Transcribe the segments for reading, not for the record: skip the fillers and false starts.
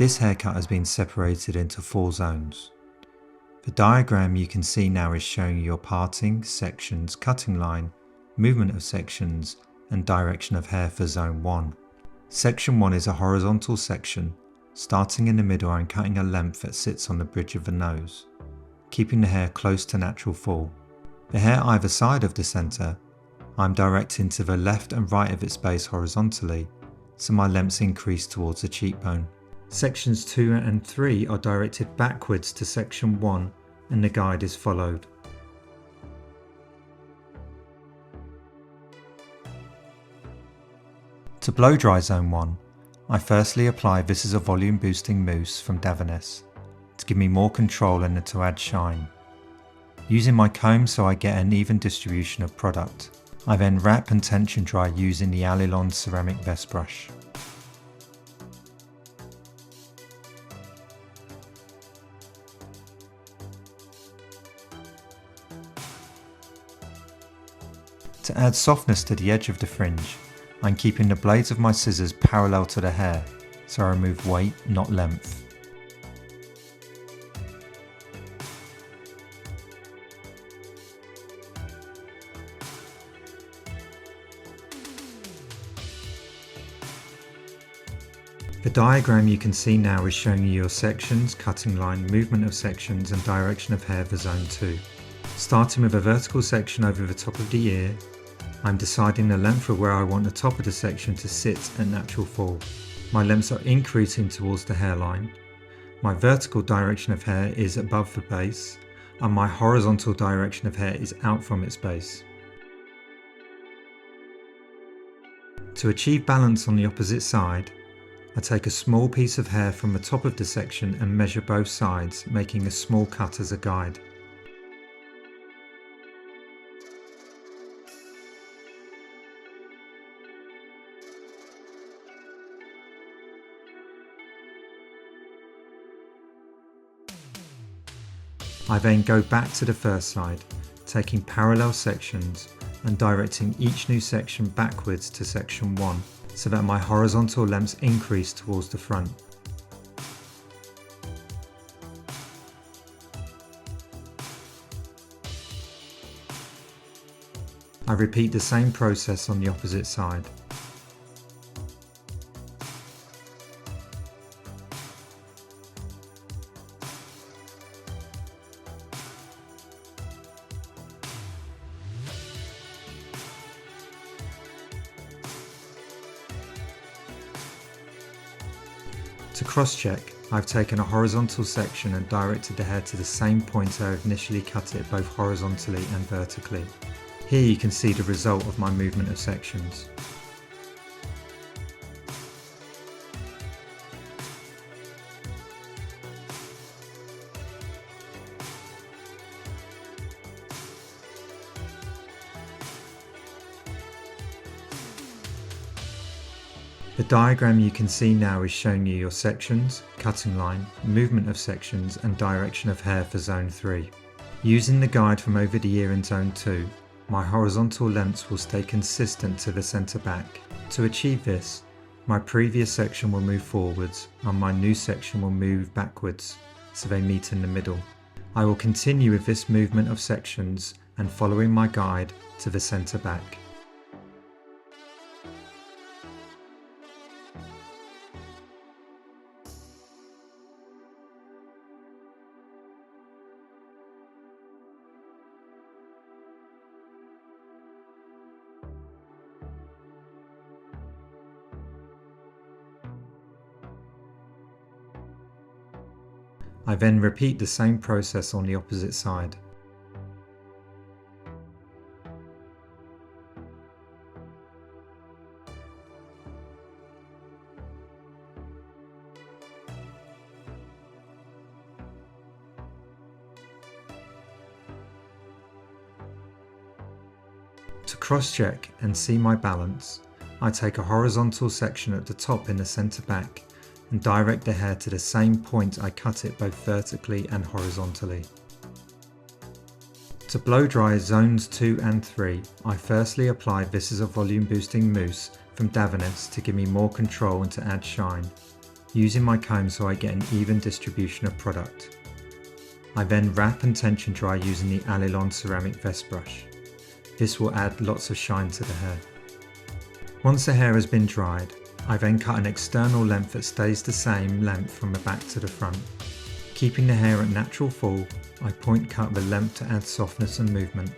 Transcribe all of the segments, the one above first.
This haircut has been separated into 4 zones. The diagram you can see now is showing you your parting, sections, cutting line, movement of sections and direction of hair for zone 1. Section 1 is a horizontal section. Starting in the middle, I'm cutting a length that sits on the bridge of the nose, keeping the hair close to natural fall. The hair either side of the centre, I'm directing to the left and right of its base horizontally, so my lengths increase towards the cheekbone. Sections 2 and 3 are directed backwards to section 1 and the guide is followed. To blow dry zone 1, I firstly apply This Is a Volume Boosting Mousse from Davines to give me more control and to add shine. Using my comb so I get an even distribution of product, I then wrap and tension dry using the Allilon ceramic vest brush. To add softness to the edge of the fringe, I'm keeping the blades of my scissors parallel to the hair, so I remove weight, not length. The diagram you can see now is showing you your sections, cutting line, movement of sections and direction of hair for zone 2. Starting with a vertical section over the top of the ear, I'm deciding the length of where I want the top of the section to sit at natural fall. My lengths are increasing towards the hairline. My vertical direction of hair is above the base, and my horizontal direction of hair is out from its base. To achieve balance on the opposite side, I take a small piece of hair from the top of the section and measure both sides, making a small cut as a guide. I then go back to the first side, taking parallel sections and directing each new section backwards to section 1, so that my horizontal lengths increase towards the front. I repeat the same process on the opposite side. To cross-check, I've taken a horizontal section and directed the hair to the same point I initially cut it both horizontally and vertically. Here you can see the result of my movement of sections. The diagram you can see now is showing you your sections, cutting line, movement of sections and direction of hair for zone 3. Using the guide from over the ear in zone 2, my horizontal lengths will stay consistent to the centre back. To achieve this, my previous section will move forwards and my new section will move backwards, so they meet in the middle. I will continue with this movement of sections and following my guide to the centre back. I then repeat the same process on the opposite side. To cross-check and see my balance, I take a horizontal section at the top in the centre back and direct the hair to the same point I cut it both vertically and horizontally. To blow dry zones 2 and 3, I firstly apply This Is a Volume Boosting Mousse from Davines to give me more control and to add shine. using my comb so I get an even distribution of product. I then wrap and tension dry using the Allilon ceramic vest brush. This will add lots of shine to the hair. Once the hair has been dried, I then cut an external length that stays the same length from the back to the front. Keeping the hair at natural fall, I point cut the length to add softness and movement.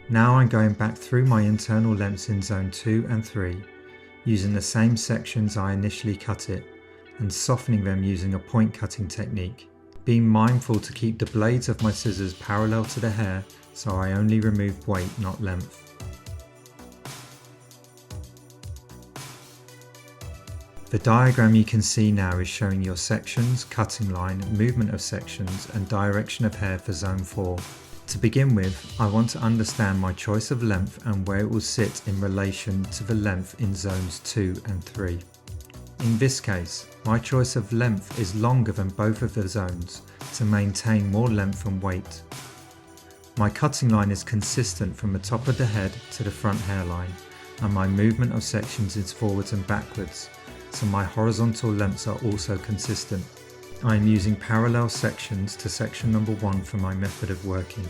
Now I'm going back through my internal lengths in zone 2 and 3, using the same sections I initially cut it, and softening them using a point cutting technique, being mindful to keep the blades of my scissors parallel to the hair so I only remove weight, not length. The diagram you can see now is showing your sections, cutting line, movement of sections and direction of hair for zone 4. To begin with, I want to understand my choice of length and where it will sit in relation to the length in zones 2 and 3. In this case, my choice of length is longer than both of the zones to maintain more length and weight. My cutting line is consistent from the top of the head to the front hairline, and my movement of sections is forwards and backwards, so my horizontal lengths are also consistent. I am using parallel sections to section number 1 for my method of working.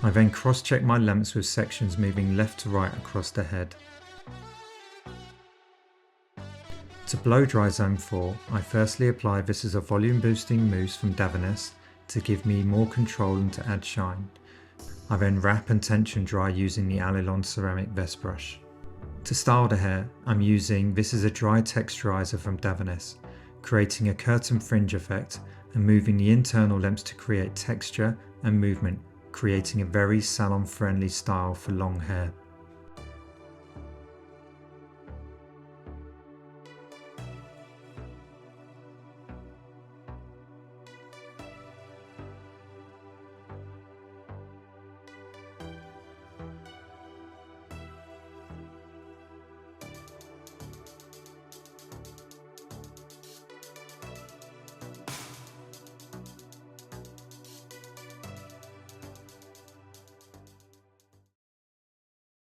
I then cross-check my lengths with sections moving left to right across the head. To blow dry zone 4, I firstly apply this as a volume boosting mousse from Davines to give me more control and to add shine. I then wrap and tension dry using the Allilon ceramic vest brush. To style the hair, I'm using this as a dry texturizer from Davines, creating a curtain fringe effect and moving the internal lengths to create texture and movement, creating a very salon friendly style for long hair.